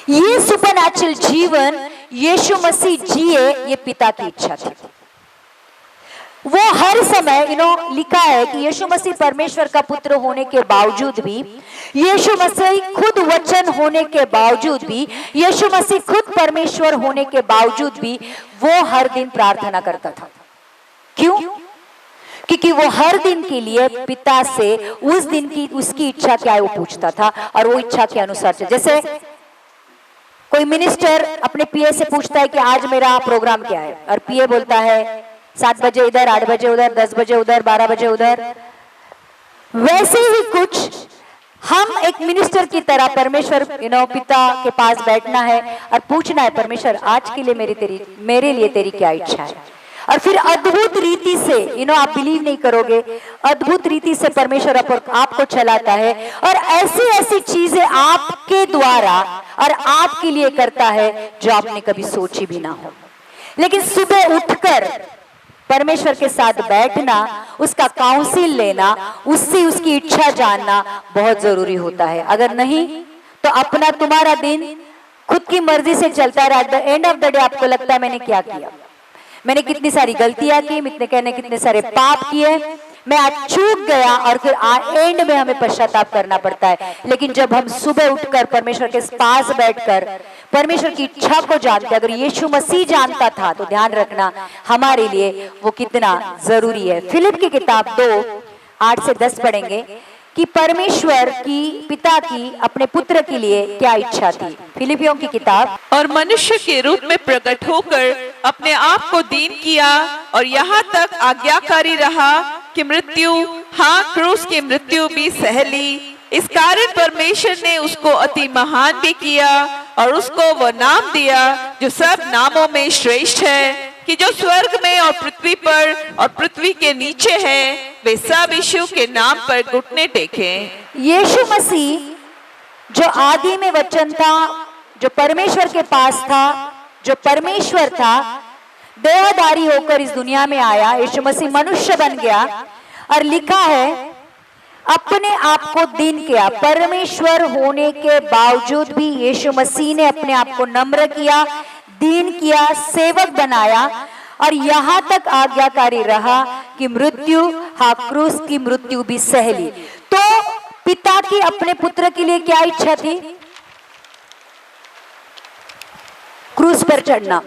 ये सुपरनैचुरल जीवन यीशु मसीह जिए, ये पिता की इच्छा थी। वो हर समय लिखा है कि यीशु मसीह परमेश्वर का पुत्र होने के बावजूद भी, यीशु मसीह खुद वचन होने के बावजूद भी, यीशु मसीह खुद परमेश्वर होने के बावजूद भी वो हर दिन प्रार्थना करता था। क्यों? क्योंकि वो हर दिन के लिए पिता से उस दिन की उसकी इच्छा क्या है वो पूछता था, और वो इच्छा के अनुसार से, जैसे कोई मिनिस्टर अपने पीए से पूछता है कि आज मेरा प्रोग्राम क्या है, और पीए बोलता है 7 बजे इधर, 8 बजे उधर, 10 बजे उधर, 12 बजे उधर। वैसे ही कुछ हम एक मिनिस्टर की तरह परमेश्वर पिता के पास बैठना है और पूछना है, परमेश्वर आज के लिए मेरे लिए तेरी क्या इच्छा है। और फिर अद्भुत रीति से आप बिलीव नहीं करोगे, अद्भुत रीति से परमेश्वर आपको चलाता है और ऐसी ऐसी चीजें आपके द्वारा और आपके लिए करता है जो आपने कभी सोची भी ना हो। लेकिन सुबह उठकर परमेश्वर के साथ बैठना, उसका काउंसिल लेना, उससे उसकी इच्छा जानना बहुत जरूरी होता है। अगर नहीं तो अपना तुम्हारा दिन खुद की मर्जी से चलता रहा, at the end of the day आपको लगता है मैंने क्या किया, मैंने कितनी सारी गलतियां की, कितने सारे पाप किए, मैं आज चूक गया, और फिर एंड में हमें पश्चाताप करना पड़ता है। लेकिन जब हम सुबह उठकर परमेश्वर के पास बैठकर परमेश्वर की इच्छा को जानते, अगर यीशु मसीह जानता था तो ध्यान रखना हमारे लिए वो कितना जरूरी है। फिलिप की किताब 2:8 से 10 पढ़ेंगे कि परमेश्वर की पिता की अपने पुत्र के लिए क्या इच्छा थी। फिलिपियों की किताब, और मनुष्य के रूप में प्रकट होकर अपने आप को दीन किया और यहाँ तक आज्ञाकारी रहा कि मृत्यु, हाँ क्रूस की मृत्यु भी सह ली। इस कारण परमेश्वर ने उसको अति महान भी किया और उसको वो नाम दिया जो सब नामों में श्रेष्ठ है, कि जो स्वर्ग में और पृथ्वी पर और पृथ्वी के नीचे है वे सब यीशु के नाम पर घुटने टेकें। यीशु मसीह जो आदि में वचन था, जो परमेश्वर के पास था, जो परमेश्वर था, देहधारी होकर इस दुनिया में आया। यीशु मसीह मनुष्य बन गया और लिखा है अपने आप को दीन किया। परमेश्वर होने के बावजूद भी यीशु मसीह ने अपने आप को नम्र किया, दीन किया, सेवक बनाया और यहाँ तक आज्ञाकारी रहा कि मृत्यु, हाँ क्रूस की मृत्यु भी सह ली। तो पिता की अपने पुत्र के लिए क्या इच्छा थी? क्रूस पर चढ़ना।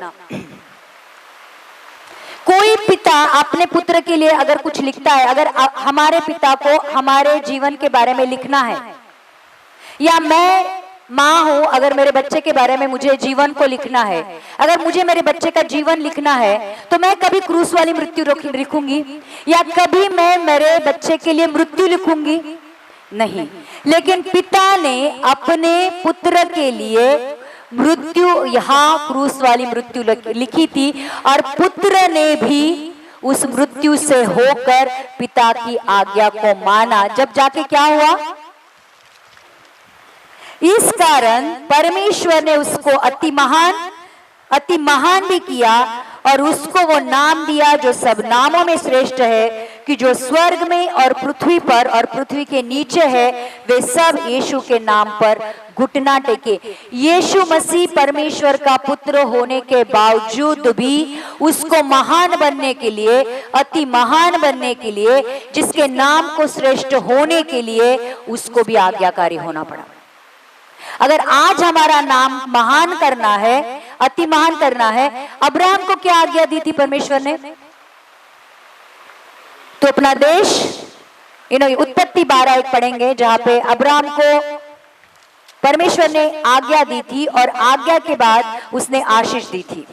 कोई पिता अपने पुत्र के लिए अगर कुछ लिखता है, अगर हमारे पिता को हमारे जीवन के बारे में लिखना है, या मैं माँ हूं, अगर मेरे बच्चे के बारे में मुझे जीवन को लिखना है, अगर मुझे मेरे बच्चे का जीवन लिखना है, तो मैं कभी क्रूस वाली मृत्यु लिखूंगी या कभी मैं मेरे बच्चे के लिए मृत्यु लिखूंगी? नहीं। लेकिन पिता ने अपने पुत्र के लिए मृत्यु, यहाँ क्रूस वाली मृत्यु लिखी थी और पुत्र ने भी उस मृत्यु से होकर पिता की आज्ञा को माना। जब जाके क्या हुआ? इस कारण परमेश्वर ने उसको अति महान भी किया और उसको वो नाम दिया जो सब नामों में श्रेष्ठ है, कि जो स्वर्ग में और पृथ्वी पर और पृथ्वी के नीचे है वे सब यीशु के नाम पर घुटना टेके। यीशु मसीह परमेश्वर का पुत्र होने के बावजूद भी उसको महान बनने के लिए, अति महान बनने के लिए, जिसके नाम को श्रेष्ठ होने के लिए उसको भी आज्ञाकारी होना पड़ा। अगर आज हमारा नाम महान करना है, अति महान करना है, अब्राहम को क्या आज्ञा दी थी परमेश्वर ने? तो अपना देश, उत्पत्ति 12:1 पढ़ेंगे जहां पे अब्राहम को परमेश्वर ने आज्ञा दी थी और आज्ञा के बाद उसने आशीष दी थी।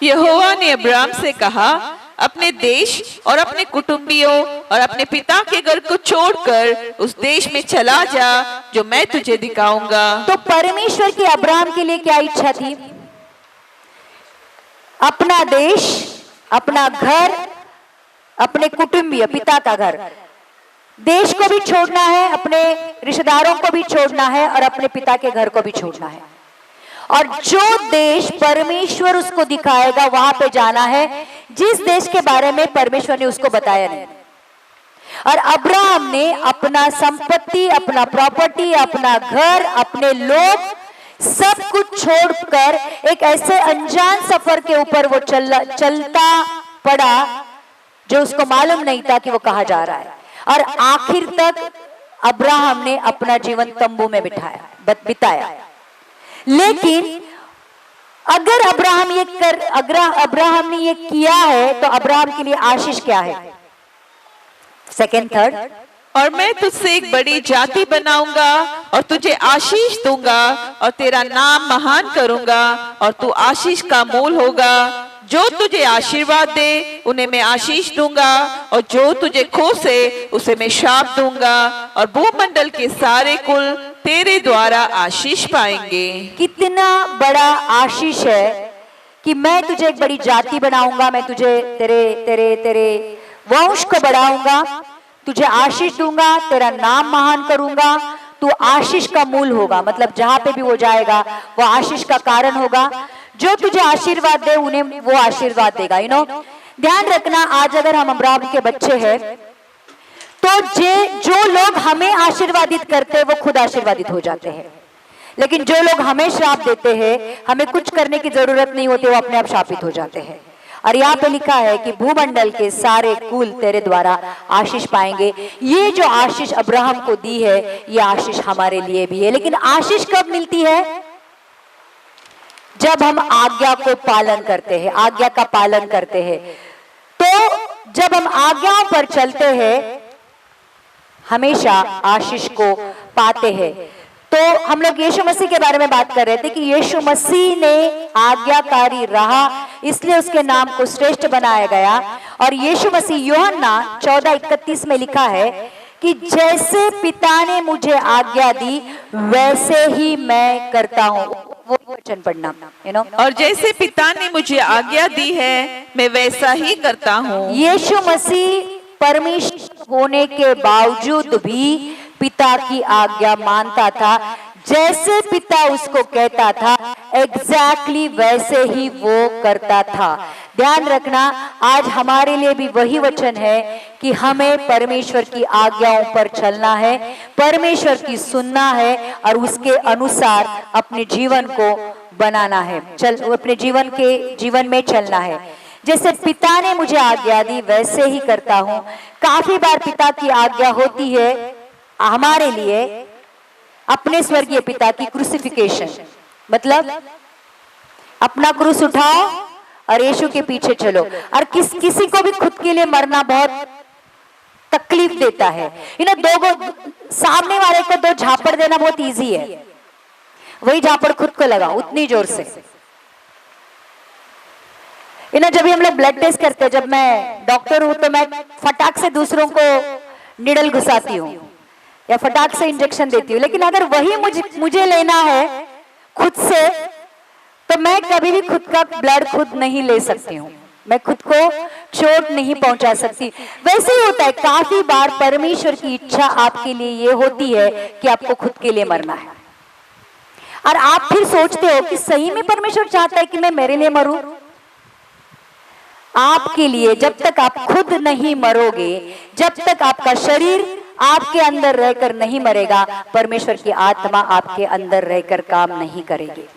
यहोवा ने अब्राहम से कहा, अपने देश और अपने कुटुंबियों और अपने पिता के घर को छोड़कर उस देश में चला जा जो मैं तुझे दिखाऊंगा। तो परमेश्वर की अब्राहम के लिए क्या इच्छा थी? अपना देश, अपना घर, अपने कुटुंबीय, पिता का घर, देश को भी छोड़ना है, अपने रिश्तेदारों को भी छोड़ना है और अपने पिता के घर को भी छोड़ना है। और जो देश परमेश्वर उसको दिखाएगा वहां पे जाना है, जिस देश के बारे में परमेश्वर ने उसको बताया नहीं। और अब्राहम ने अपना संपत्ति, अपना प्रॉपर्टी, अपना घर, अपने लोग सब कुछ छोड़कर एक ऐसे अनजान सफर के ऊपर वो चलता पड़ा जो उसको मालूम नहीं था कि वो कहाँ जा रहा है। और आखिर तक अब्राहम ने अपना जीवन तंबू में बिताया। लेकिन अगर अब्राहम ने ये किया है तो अब्राहम के लिए आशीष क्या है? सेकेंड, थर्ड, और मैं तुझसे एक बड़ी जाति बनाऊंगा और तुझे आशीष दूंगा और तेरा नाम महान करूंगा और तू आशीष का मूल होगा। जो तुझे आशीर्वाद दे उन्हें मैं आशीष दूंगा और जो तुझे खोसे उसे मैं श्राप दूंगा और भूमंडल के सारे कुल तेरे द्वारा आशीष पाएंगे। कितना बड़ा आशीष है कि मैं तुझे एक बड़ी जाति बनाऊंगा, मैं तुझे तेरे तेरे तेरे वंश को बढ़ाऊंगा, तुझे आशीष दूंगा, तेरा नाम महान करूंगा, तू आशीष का मूल होगा। मतलब जहां पे भी वो जाएगा वो आशीष का कारण होगा। जो तुझे आशीर्वाद दे उन्हें वो आशीर्वाद देगा। ध्यान रखना, आज अगर हम अब्राहम के बच्चे हैं तो जो लोग हमें आशीर्वादित करते हैं वो खुद आशीर्वादित हो जाते हैं, लेकिन जो लोग हमें श्राप देते हैं, हमें कुछ करने की जरूरत नहीं होती, वो अपने आप शापित हो जाते हैं। और यहाँ पे लिखा है कि भूमंडल के सारे कुल तेरे द्वारा आशीष पाएंगे। ये जो आशीष अब्राहम को दी है, ये आशीष हमारे लिए भी है। लेकिन आशीष कब मिलती है? जब हम आज्ञा को पालन करते हैं, आज्ञा का पालन करते हैं। तो जब हम आज्ञाओं पर चलते हैं हमेशा आशीष को पाते हैं। तो हम लोग यीशु मसीह के बारे में बात कर रहे थे कि यीशु मसीह ने आज्ञाकारी रहा, इसलिए उसके नाम को श्रेष्ठ बनाया गया। और यीशु मसीह यूहन्ना 14:31 में लिखा है कि जैसे पिता ने मुझे आज्ञा दी वैसे ही मैं करता हूँ। वो वचन पढ़ना, और जैसे पिता ने मुझे आज्ञा दी है मैं वैसा ही करता हूँ। यीशु मसीह परमेश्वर होने के बावजूद भी पिता की आज्ञा मानता था। जैसे पिता उसको कहता था एग्जैक्टली वैसे ही वो करता था। ध्यान रखना, आज हमारे लिए भी वही वचन है कि हमें परमेश्वर की आज्ञाओं पर चलना है, परमेश्वर की सुनना है और उसके अनुसार अपने जीवन को बनाना है, अपने जीवन में चलना है। जैसे पिता ने मुझे आज्ञा दी वैसे ही करता हूँ। काफी बार पिता की आज्ञा होती है हमारे लिए अपने स्वर्गीय पिता की क्रूसिफिकेशन, मतलब अपना क्रूस उठाओ और यीशु के पीछे चलो। और किसी को भी खुद के लिए मरना बहुत तकलीफ देता है। सामने वाले को 2 झापड़ देना बहुत इजी है, वही झापड़ खुद को लगाओ उतनी जोर से। जब भी हम लोग ब्लड टेस्ट करते हैं, जब मैं डॉक्टर हूं तो मैं फटाक से दूसरों को निडल घुसाती हूँ या फटाक से इंजेक्शन देती हूँ, लेकिन अगर वही मुझे लेना है खुद से तो मैं कभी भी खुद का ब्लड खुद नहीं ले सकती हूँ, मैं खुद को चोट नहीं पहुंचा सकती। वैसे ही होता है, काफी बार परमेश्वर की इच्छा आपके लिए ये होती है कि आपको खुद के लिए मरना है और आप फिर सोचते हो कि सही में परमेश्वर चाहता है कि मैं मेरे लिए मरूं। आपके लिए जब तक आप खुद नहीं मरोगे, जब तक आपका शरीर आपके अंदर रहकर नहीं मरेगा, परमेश्वर की आत्मा आपके अंदर रहकर काम नहीं करेगी।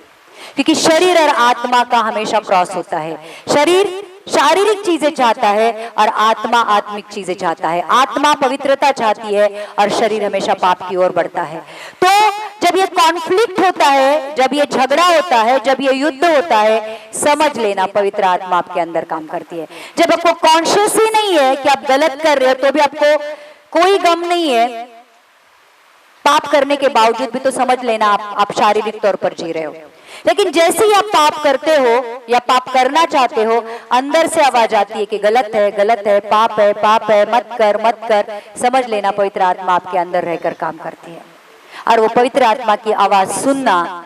क्योंकि शरीर और आत्मा का हमेशा क्रॉस होता है। शरीर शारीरिक चीजें चाहता है और आत्मा आत्मिक चीजें चाहता है। आत्मा पवित्रता चाहती है और शरीर हमेशा पाप की ओर बढ़ता है। तो जब ये कॉन्फ्लिक्ट होता है, जब ये झगड़ा होता है, जब ये युद्ध होता है, समझ लेना पवित्र आत्मा आपके अंदर काम करती है। जब आपको कॉन्शियस ही नहीं है कि आप गलत कर रहे हो तो भी आपको कोई गम नहीं है, पाप करने के बावजूद भी तो समझ लेना आप शारीरिक तौर पर जी रहे हो। लेकिन जैसे ही आप पाप करते हो या पाप करना चाहते हो, अंदर से आवाज आती है कि गलत है, पाप है, मत कर। समझ लेना पवित्र आत्मा आपके अंदर रहकर काम करती है और वो पवित्र आत्मा की आवाज सुनना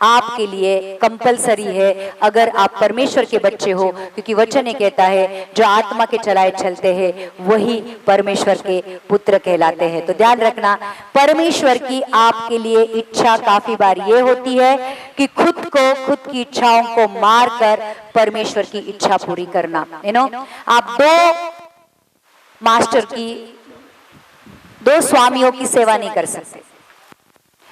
आपके लिए कंपलसरी है अगर आप परमेश्वर के बच्चे हो। क्योंकि वचन ये कहता है जो आत्मा के चलाए चलते हैं वही परमेश्वर के पुत्र कहलाते हैं। तो ध्यान रखना, परमेश्वर की आपके लिए इच्छा काफी बार ये होती है कि खुद की इच्छाओं को मार कर परमेश्वर की इच्छा पूरी करना। आप 2 मास्टर की दो स्वामियों की सेवा नहीं कर सकते।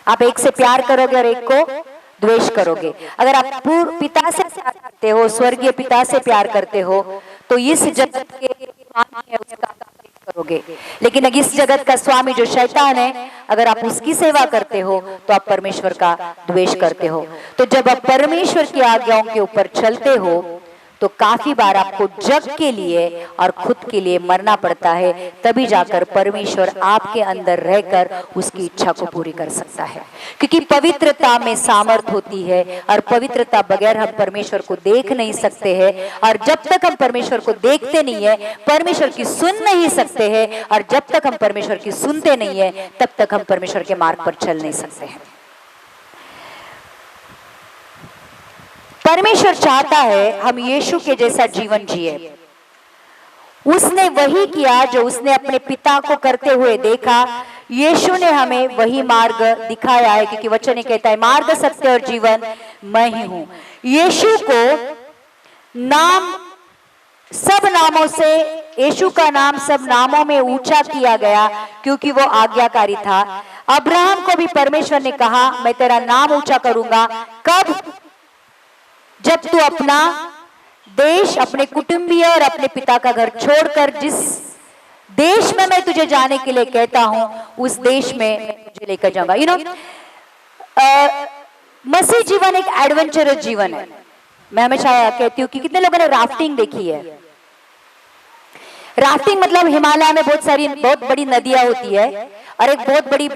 आप एक से प्यार करोगे और एक को द्वेष करोगे। अगर आप पूर्ण पिता से प्यार करते हो, स्वर्गीय पिता से प्यार करते हो, तो इस जगत के स्वामी है उसका करोगे। लेकिन अगर इस जगत का स्वामी जो शैतान है, अगर आप उसकी सेवा करते हो तो आप परमेश्वर का द्वेष करते हो। तो जब आप परमेश्वर की आज्ञाओं के ऊपर चलते हो तो काफी बार आपको जग के लिए और खुद के लिए मरना पड़ता है, तभी जाकर परमेश्वर आपके अंदर रहकर उसकी इच्छा को पूरी कर सकता है। क्योंकि पवित्रता में सामर्थ होती है और पवित्रता बगैर हम परमेश्वर को देख नहीं सकते हैं। और जब तक हम परमेश्वर को देखते नहीं है, परमेश्वर की सुन नहीं सकते हैं, और जब तक हम परमेश्वर की सुनते नहीं है, तब तक हम परमेश्वर के मार्ग पर चल नहीं सकते हैं। परमेश्वर चाहता है हम यीशु के जैसा जीवन जिए। उसने वही किया जो उसने अपने पिता को करते हुए देखा। यीशु ने हमें वही मार्ग दिखाया है, क्योंकि वचन ने कहता है मार्ग, सत्य और जीवन मैं ही हूं। यीशु को नाम सब नामों से, यीशु का नाम सब नामों में ऊंचा किया गया क्योंकि वो आज्ञाकारी था। अब्राहम को भी परमेश्वर ने कहा मैं तेरा नाम ऊंचा करूंगा। कब? जब तू अपना देश, अपने कुटुंबीय और अपने पिता का घर छोड़कर जिस देश में मैं तुझे जाने के लिए कहता हूं, उस देश में तुझे लेकर जाऊंगा। मसीह जीवन एक एडवेंचरस जीवन है। मैं हमेशा कहती हूँ कि कितने लोगों ने राफ्टिंग देखी है? राफ्टिंग मतलब हिमालय में बहुत बड़ी नदियां होती है और एक बहुत बड़ी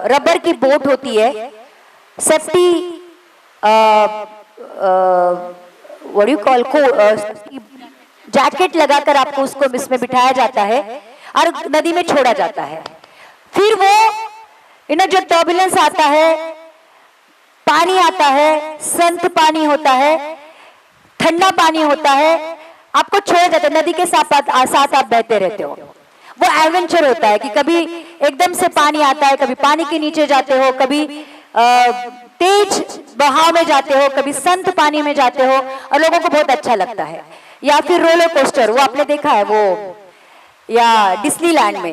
रबर की बोट होती है। सेफ्टी व्हाट यू कॉल को जैकेट लगाकर आपको उसको इसमें बिठाया जाता है और नदी में छोड़ा जाता है। फिर वो जो टर्बुलेंस आता है, पानी आता है, संत पानी होता है, ठंडा पानी होता है, आपको छोड़ा जाता है, नदी के साथ आप बहते रहते हो। वो एडवेंचर होता है कि कभी एकदम से पानी आता है, कभी पानी के नीचे जाते हो, कभी तेज बहाव में जाते हो, कभी संत पानी में जाते हो और लोगों को बहुत अच्छा लगता है। या फिर रोलर कोस्टर, वो आपने देखा है वो, या डिज्नीलैंड में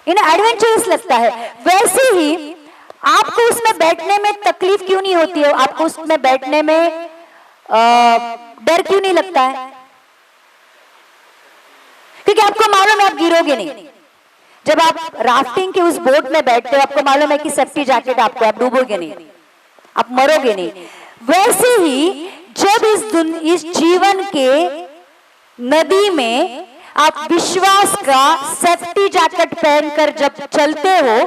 एडवेंचरस लगता है। वैसे ही आपको उसमें बैठने में तकलीफ क्यों नहीं होती है? आपको उसमें बैठने में डर क्यों नहीं लगता है? क्योंकि आपको मालूम है आप गिरोगे नहीं। जब आप राफ्टिंग के उस बोट में बैठते हो, आपको मालूम है कि सेफ्टी जैकेट आपको, आप डूबोगे नहीं, आप मरोगे नहीं। वैसे ही जब इस जीवन के नदी में आप विश्वास का सेफ्टी जैकेट पहनकर जब चलते हो,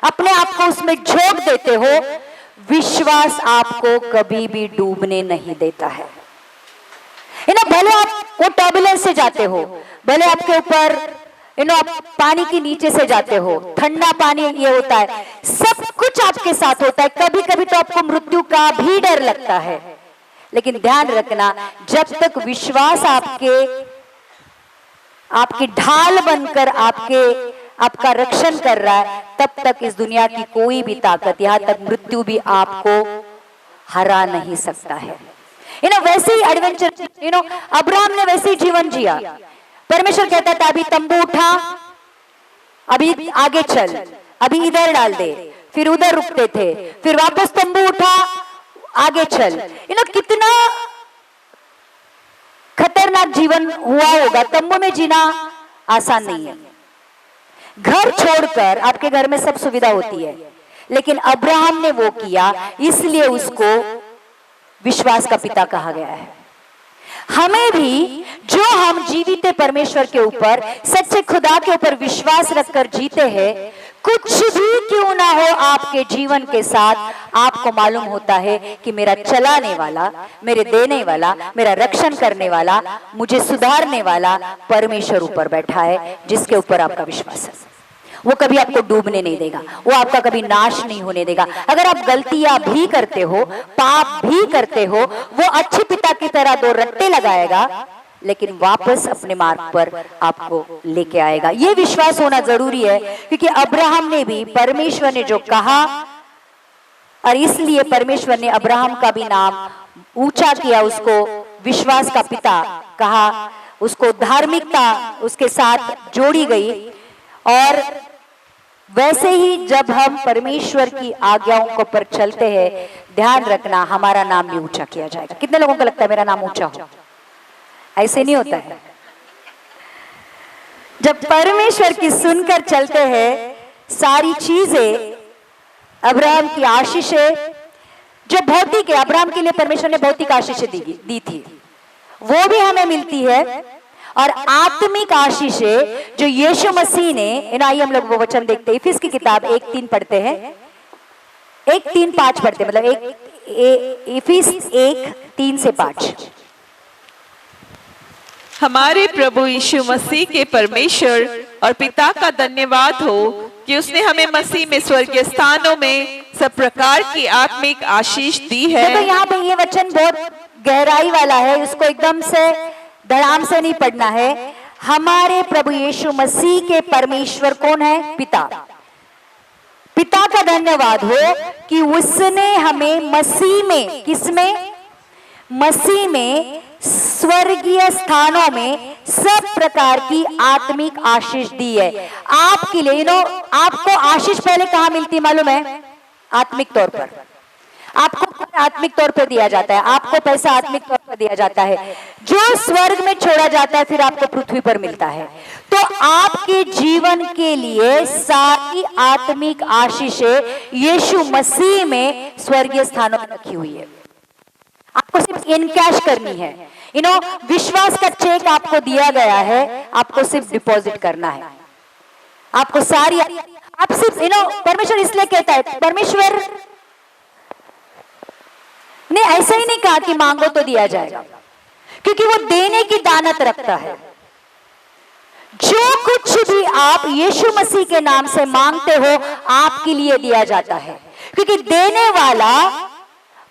अपने आप को उसमें झोंक देते हो, विश्वास आपको कभी भी डूबने नहीं देता है। भले आप वो टर्बुलेंस से जाते हो, भले आपके ऊपर आप पानी के नीचे से जाते हो, ठंडा पानी ये होता है, सब कुछ आपके साथ होता है। कभी कभी तो आपको मृत्यु का भी डर लगता है, लेकिन ध्यान रखना, जब तक विश्वास आपकी ढाल बनकर आपका रक्षण कर रहा है, तब तक इस दुनिया की कोई भी ताकत, यहां तक मृत्यु भी आपको हरा नहीं सकता है। वैसे ही एडवेंचर, अब्राहम ने वैसे ही जीवन जिया। परमेश्वर कहता था अभी तंबू उठा, अभी आगे चल, अभी इधर डाल दे, फिर उधर रुकते थे, फिर वापस तंबू उठा, आगे चल। कितना खतरनाक जीवन हुआ होगा। तंबू में जीना आसान नहीं है। घर छोड़कर आपके घर में सब सुविधा होती है, लेकिन अब्राहम ने वो किया, इसलिए उसको विश्वास का पिता कहा गया है। हमें भी, जो हम जीवित परमेश्वर के ऊपर, सच्चे खुदा के ऊपर विश्वास रखकर जीते हैं, कुछ भी क्यों ना हो आपके जीवन के साथ, आपको मालूम होता है कि मेरा चलाने वाला, मेरे देने वाला, मेरा रक्षण करने वाला, मुझे सुधारने वाला परमेश्वर ऊपर बैठा है, जिसके ऊपर आपका विश्वास है। वो कभी आपको डूबने नहीं देगा, वो आपका कभी नाश नहीं होने देगा। अगर आप गलतियां भी करते हो, पाप भी करते हो, वो अच्छे पिता की तरह दो रट्टे लगाएगा, लेकिन वापस अपने मार्ग पर आपको लेके आएगा। ये विश्वास होना जरूरी है, क्योंकि अब्राहम ने भी, परमेश्वर ने जो कहा, और इसलिए परमेश्वर ने अब्राहम का भी नाम ऊंचा किया, उसको विश्वास का पिता कहा, उसको धार्मिकता उसके साथ जोड़ी गई। और वैसे ही जब हम परमेश्वर की आज्ञाओं को पर चलते हैं, ध्यान रखना हमारा नाम भी ऊंचा किया जाएगा। कितने लोगों को लगता है मेरा नाम ऊंचा हो? ऐसे नहीं होता है। जब परमेश्वर की सुनकर चलते हैं, सारी चीजें, अब्राहम की आशीषें जो भौतिक है, अब्राहम के लिए परमेश्वर ने भौतिक आशीषें दी थी, वो भी हमें मिलती है। और आत्मिक आशीषें जो यीशु मसीह ने, आइए हम लोग वो वचन देखते हैं। इफिस की किताब 1:3 पढ़ते हैं, 1:3-5 पढ़ते, मतलब इफिस 1:3 से 5। हमारे प्रभु यीशु मसीह के परमेश्वर और पिता का धन्यवाद हो कि उसने हमें मसीह में स्वर्गीय स्थानों में सब प्रकार की आत्मिक आशीष दी है। तो यहाँ पे ये वचन बहुत गहराई वाला है, उसको एकदम से धड़ाम से नहीं पढ़ना है। हमारे प्रभु यीशु मसीह के परमेश्वर कौन है? पिता। पिता का धन्यवाद हो कि उसने हमें मसीह में, किसमें? मसीह में स्वर्गीय स्थानों में सब प्रकार की आत्मिक आशीष दी है आपके लिए। आपको आशीष पहले कहाँ मिलती मालूम है? आत्मिक तौर पर। आपको आत्मिक तौर पर दिया जाता है, आपको पैसा आत्मिक तौर पर दिया जाता है, जो स्वर्ग में छोड़ा जाता है फिर आपको पृथ्वी पर मिलता है। तो आपके जीवन के लिए सारी आत्मिक आशीषें यीशु मसीह में स्वर्गीय स्थानों में रखी हुई है। आपको सिर्फ इनकैश करनी है। विश्वास का चेक आपको दिया गया है, आपको सिर्फ डिपॉजिट करना है। आपको सारी, आप सिर्फ परमेश्वर इसलिए कहता है, परमेश्वर ने ऐसा ही नहीं कहा कि मांगो तो दिया जाएगा, क्योंकि वो देने की दानत रखता है। जो कुछ भी आप यीशु मसीह के नाम से मांगते हो आपके लिए दिया जाता है, क्योंकि देने वाला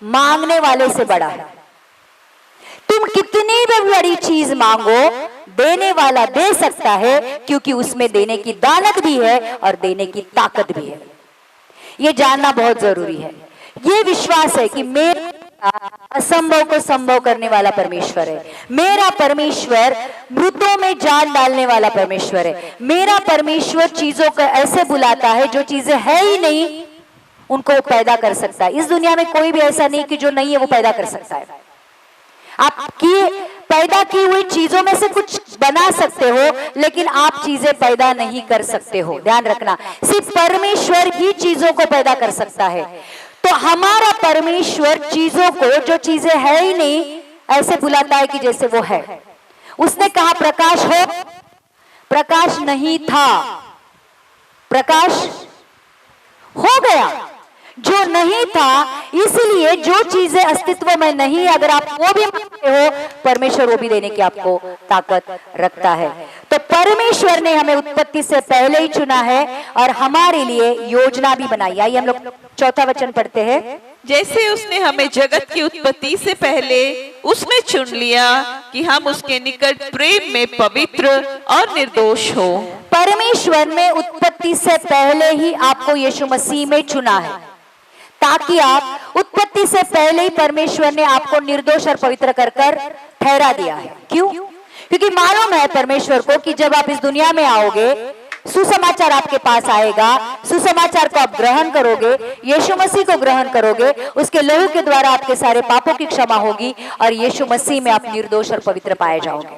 मांगने वाले से बड़ा है। तुम कितनी भी बड़ी चीज मांगो, देने वाला दे सकता है, क्योंकि उसमें देने की दानत भी है और देने की ताकत भी है। ये जानना बहुत जरूरी है। ये विश्वास है कि मेरा असंभव को संभव करने वाला परमेश्वर है। मेरा परमेश्वर मृतों में जान डालने वाला परमेश्वर है। मेरा परमेश्वर चीजों को ऐसे बुलाता है जो चीजें है ही नहीं उनको पैदा कर सकता है। इस दुनिया में कोई भी ऐसा नहीं कि जो नहीं है वो पैदा कर सकता है। आपकी पैदा की हुई चीजों में से कुछ बना सकते हो, लेकिन आप चीजें पैदा नहीं कर सकते हो। ध्यान रखना, सिर्फ परमेश्वर ही चीजों को पैदा कर सकता है। तो हमारा परमेश्वर चीजों को, जो चीजें है ही नहीं, ऐसे बुलाता है कि जैसे वो है। उसने कहा प्रकाश हो, प्रकाश नहीं था, प्रकाश हो गया। जो नहीं था, इसलिए जो चीजें अस्तित्व में नहीं, अगर आप वो भी मांगते हो, परमेश्वर वो भी देने की आपको ताकत रखता है। तो परमेश्वर ने हमें उत्पत्ति से पहले ही चुना है और हमारे लिए योजना भी बनाई। आइए हम लोग चौथा वचन पढ़ते हैं। जैसे उसने हमें जगत की उत्पत्ति से पहले उसमें चुन लिया कि हम उसके निकट प्रेम में पवित्र और निर्दोष हो। परमेश्वर ने उत्पत्ति से पहले ही आपको यीशु मसीह में चुना है, ताकि आप, उत्पत्ति से पहले ही परमेश्वर ने आपको निर्दोष और पवित्र कर कर ठहरा दिया है। क्यों? क्योंकि मालूम है परमेश्वर को कि जब आप इस दुनिया में आओगे, सुसमाचार आपके पास आएगा, सुसमाचार को आप ग्रहण करोगे, यीशु मसीह को ग्रहण करोगे, उसके लहू के द्वारा आपके सारे पापों की क्षमा होगी और यीशु मसीह में आप निर्दोष और पवित्र पाए जाओगे।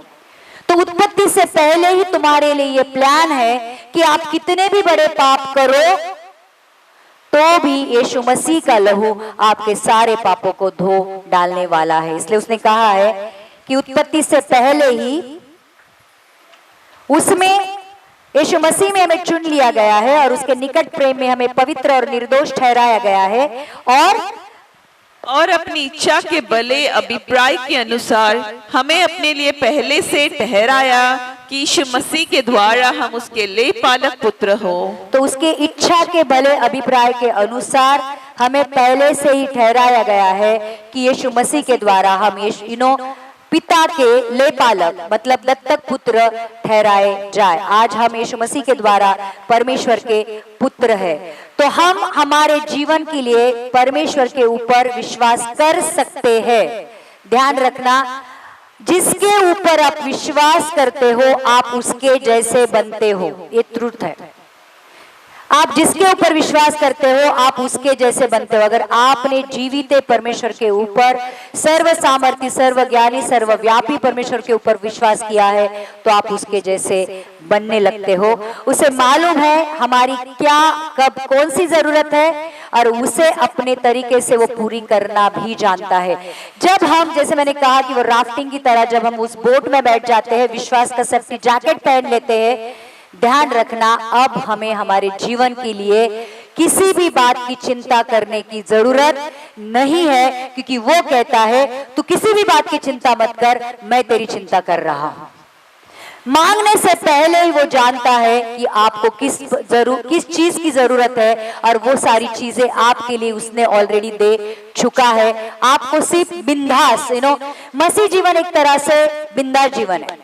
तो उत्पत्ति से पहले ही तुम्हारे लिए ये प्लान है कि आप कितने भी बड़े पाप करो तो भी यीशु मसीह का लहू आपके सारे पापों को धो डालने वाला है। इसलिए उसने कहा है कि उत्पत्ति से पहले ही उसमें, यीशु मसीह में हमें चुन लिया गया है और उसके निकट प्रेम में हमें पवित्र और निर्दोष ठहराया गया है, और अपनी इच्छा के भले अभिप्राय के अनुसार हमें अपने लिए पहले से ठहराया कि यीशु मसीह के द्वारा हम उसके ले पालक पुत्र हो। तो उसके इच्छा के भले अभिप्राय के अनुसार हमें पहले से ही ठहराया गया है कि यीशु मसीह के द्वारा हम पिता के ले पालक, मतलब दत्तक पुत्र ठहराए जाए। आज हम यीशु मसीह के द्वारा परमेश्वर के पुत्र हैं। तो हम हमारे जीवन के लिए परमेश्वर के ऊपर विश्वास कर सकते हैं। ध्यान रखना, जिसके ऊपर आप विश्वास करते हो आप उसके जैसे बनते हो। ये ट्रुथ है। आप जिसके ऊपर विश्वास करते हो आप उसके जैसे बनते हो। अगर आपने जीवित परमेश्वर के ऊपर, सर्व सामर्थ्य, सर्वज्ञानी, सर्वव्यापी परमेश्वर के ऊपर विश्वास किया है तो आप उसके जैसे बनने लगते हो। उसे मालूम है हमारी क्या, कब, कौन सी जरूरत है और उसे अपने तरीके से वो पूरी करना भी जानता है। जब हम, जैसे मैंने कहा कि वो राफ्टिंग की तरह, जब हम उस बोट में बैठ जाते हैं, विश्वास का सेफ्टी जैकेट पहन लेते हैं, ध्यान रखना अब हमें हमारे जीवन के लिए किसी भी बात की चिंता करने की जरूरत नहीं है, क्योंकि वो कहता है तू किसी भी बात की चिंता मत कर, मैं तेरी चिंता कर रहा हूं। मांगने से पहले ही वो जानता है कि आपको किस चीज की जरूरत है और वो सारी चीजें आपके लिए उसने ऑलरेडी दे चुका है। आपको सिर्फ बिंदास, मसीह जीवन एक तरह से बिंदास जीवन है।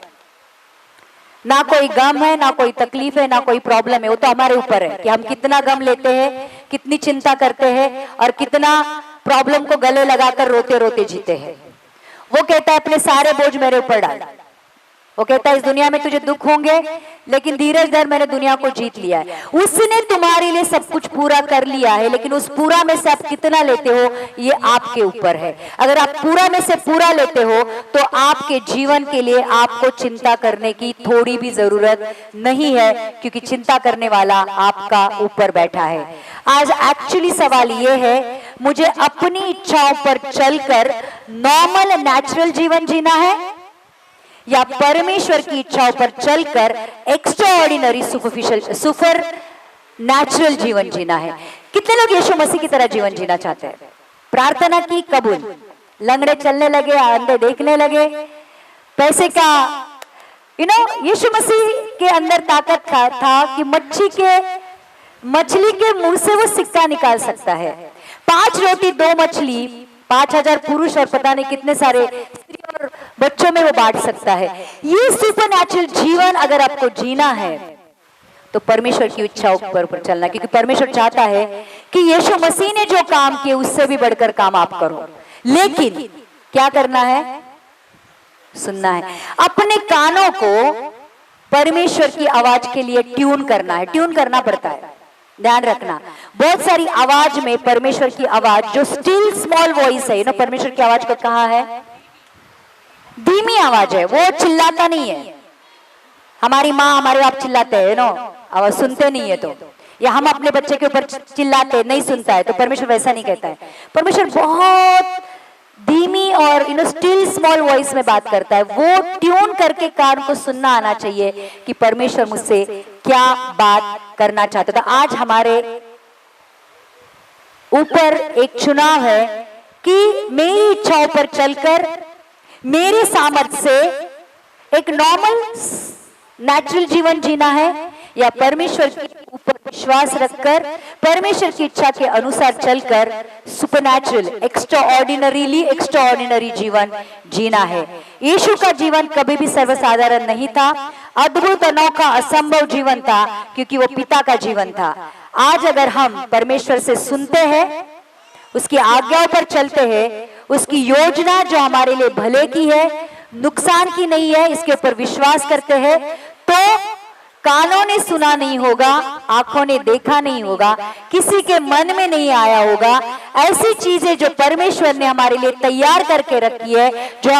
ना कोई गम है, ना कोई तकलीफ है, ना कोई प्रॉब्लम है। वो तो हमारे ऊपर है कि हम कितना गम लेते हैं, कितनी चिंता करते हैं और कितना प्रॉब्लम को गले लगाकर रोते रोते जीते हैं। वो कहता है अपने सारे बोझ मेरे ऊपर डाल। वो कहता है इस दुनिया में तुझे दुख होंगे लेकिन धीरज धर, मैंने दुनिया को जीत लिया है। उसने तुम्हारे लिए सब कुछ पूरा कर लिया है, लेकिन उस पूरा में से आप कितना लेते हो ये आपके ऊपर है। अगर आप पूरा में से पूरा लेते हो तो आपके जीवन के लिए आपको चिंता करने की थोड़ी भी जरूरत नहीं है, क्योंकि चिंता करने वाला आपका ऊपर बैठा है। आज एक्चुअली सवाल ये है, मुझे अपनी इच्छाओं पर चलकर नॉर्मल नेचुरल जीवन जीना है या परमेश्वर की इच्छाओं पर चलकर एक्स्ट्रा ऑर्डिनरी सुपर नेचुरल जीवन जीना है। कितने लोग यीशु मसीह की तरह जीवन जीना चाहते हैं? प्रार्थना की, कबूल, लंगड़े चलने लगे, अंधे देखने लगे, पैसे का यीशु मसीह के अंदर ताकत था कि मछली के मुंह से वो सिक्का निकाल सकता है। 5 रोटी 2 मछली 5000 पुरुष और पता नहीं कितने सारे स्त्री और बच्चों में वो बांट सकता है। ये सुपरनैचुरल जीवन अगर आपको जीना है तो परमेश्वर की इच्छाओं पर चलना, क्योंकि परमेश्वर चाहता है कि यीशु मसीह ने जो काम किए उससे भी बढ़कर काम आप करो। लेकिन क्या करना है? सुनना है। अपने कानों को परमेश्वर की आवाज के लिए ट्यून करना है। ट्यून करना पड़ता है, ध्यान रखना। बहुत सारी आवाज में परमेश्वर की आवाज जो स्टिल स्मॉल वॉइस है, परमेश्वर की आवाज को कहा है धीमी आवाज है, वो चिल्लाता नहीं है। हमारी माँ हमारे बाप चिल्लाते हैं आवाज सुनते नहीं है तो, या हम अपने बच्चे के ऊपर चिल्लाते नहीं सुनता है तो परमेश्वर वैसा नहीं कहता है। परमेश्वर बहुत धीमी और स्टिल स्मॉल वॉइस में बात करता है। वो ट्यून करके कान को सुनना आना चाहिए कि परमेश्वर मुझसे क्या बात करना चाहता था। आज हमारे ऊपर एक चुनाव है कि मेरी इच्छाओं पर चलकर मेरे सामर्थ्य से एक नॉर्मल नेचुरल जीवन जीना है या परमेश्वर के ऊपर विश्वास रखकर परमेश्वर की इच्छा के अनुसार चलकर सुपरनैचुरल एक्स्ट्राऑर्डिनरी जीवन जीना है। यीशु का जीवन कभी भी सर्वसाधारण नहीं था, अद्भुत, अनोखा, असंभव जीवन था, क्योंकि वो पिता का जीवन था। आज अगर हम परमेश्वर से सुनते हैं, उसकी आज्ञाओं पर चलते हैं, उसकी योजना जो हमारे लिए भले की है, नुकसान की नहीं है, इसके ऊपर विश्वास करते हैं, तो कानों ने सुना नहीं होगा, आंखों ने देखा नहीं होगा, किसी के मन में नहीं आया होगा, ऐसी चीजें जो परमेश्वर ने हमारे लिए तैयार करके रखी है, जो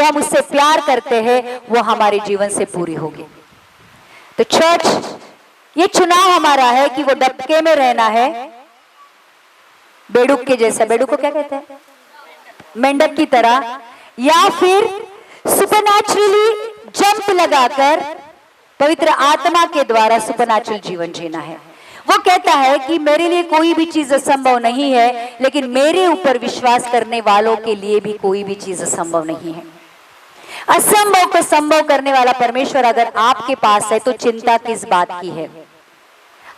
हम उससे प्यार करते हैं, वो हमारे जीवन से पूरी होगी। तो चर्च, ये चुनाव हमारा है कि वो डबके में रहना है, बेडूक के जैसा, बेडूक को क्या कहते हैं, मेंढक की तरह, या फिर सुपरनैचुरली जंप लगाकर पवित्र आत्मा के द्वारा सुपरनैचुरल जीवन जीना है। वो कहता है कि मेरे लिए कोई भी चीज असंभव नहीं है, लेकिन मेरे ऊपर विश्वास करने वालों के लिए भी कोई भी चीज असंभव नहीं है। असंभव को संभव करने वाला परमेश्वर अगर आपके पास है तो चिंता किस बात की है।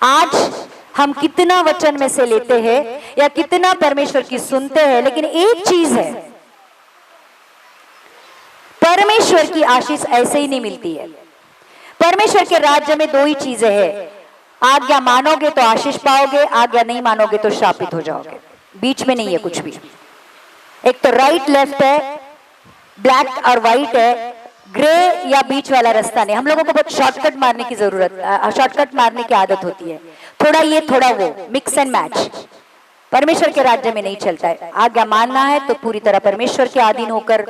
आज हम कितना वचन में से लेते हैं या कितना परमेश्वर की सुनते हैं, लेकिन एक चीज है, परमेश्वर की आशीष ऐसे ही नहीं मिलती है। परमेश्वर के राज्य में 2 ही चीजें हैं, आज्ञा मानोगे तो आशीष पाओगे, आज्ञा नहीं मानोगे तो श्रापित हो जाओगे। बीच में नहीं है कुछ भी। एक तो राइट लेफ्ट है, ब्लैक और व्हाइट है, ग्रे या बीच वाला रास्ता नहीं। हम लोगों को बहुत शॉर्टकट मारने की शॉर्टकट मारने की आदत होती है, थोड़ा ये थोड़ा वो, मिक्स एंड मैच। परमेश्वर के राज्य में नहीं चलता है। आज्ञा मानना है तो पूरी तरह परमेश्वर के अधीन होकर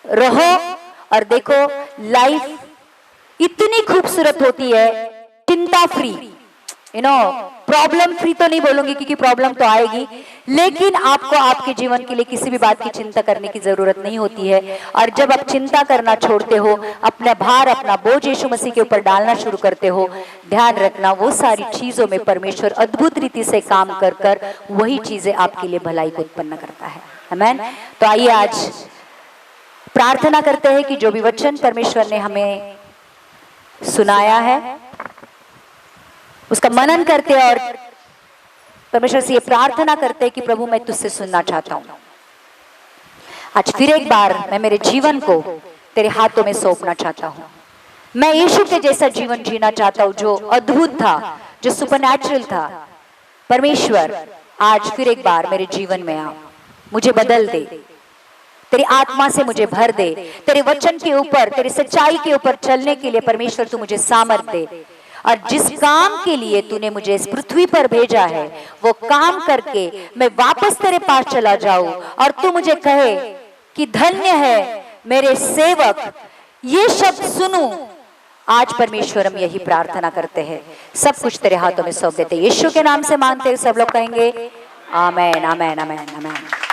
रहो और देखो लाइफ इतनी खूबसूरत होती है, चिंता फ्री, प्रॉब्लम फ्री तो नहीं बोलूंगी क्योंकि प्रॉब्लम तो आएगी, लेकिन आपको आपके जीवन के लिए किसी भी बात की चिंता करने की जरूरत नहीं होती है। और जब आप चिंता करना छोड़ते हो, अपना भार अपना बोझ यीशु मसीह के ऊपर डालना शुरू करते हो, ध्यान रखना वो सारी चीजों में परमेश्वर अद्भुत रीति से काम कर कर वही चीजें आपके लिए भलाई को उत्पन्न करता है। आमीन। तो आइए आज प्रार्थना करते हैं कि जो भी वचन परमेश्वर ने हमें सुनाया है उसका मनन करते और परमेश्वर से ये प्रार्थना करते कि प्रभु मैं तुझसे सुनना चाहता हूं। आज फिर एक बार मैं मेरे जीवन को तेरे हाथों में सौंपना चाहता हूं। मैं यीशु के जैसा जीवन जीना चाहता हूं जो अद्भुत था, जो सुपरनैचुरल था। परमेश्वर आज फिर एक बार मेरे जीवन में आ, मुझे बदल दे, तेरी आत्मा से मुझे भर दे, तेरे वचन के ऊपर, तेरी सच्चाई के ऊपर चलने के लिए परमेश्वर तू मुझे सामर्थ दे। और जिस काम के लिए तूने मुझे इस पृथ्वी पर भेजा है वो काम करके मैं वापस तेरे पास चला जाऊं और तू मुझे कहे कि धन्य है मेरे सेवक, ये शब्द सुनूं। आज परमेश्वर हम यही प्रार्थना करते हैं, सब कुछ तेरे हाथों में सौंप देते, यीशु के नाम से मानते हैं। सब लोग कहेंगे आमेन आमेन आमेन आमेन।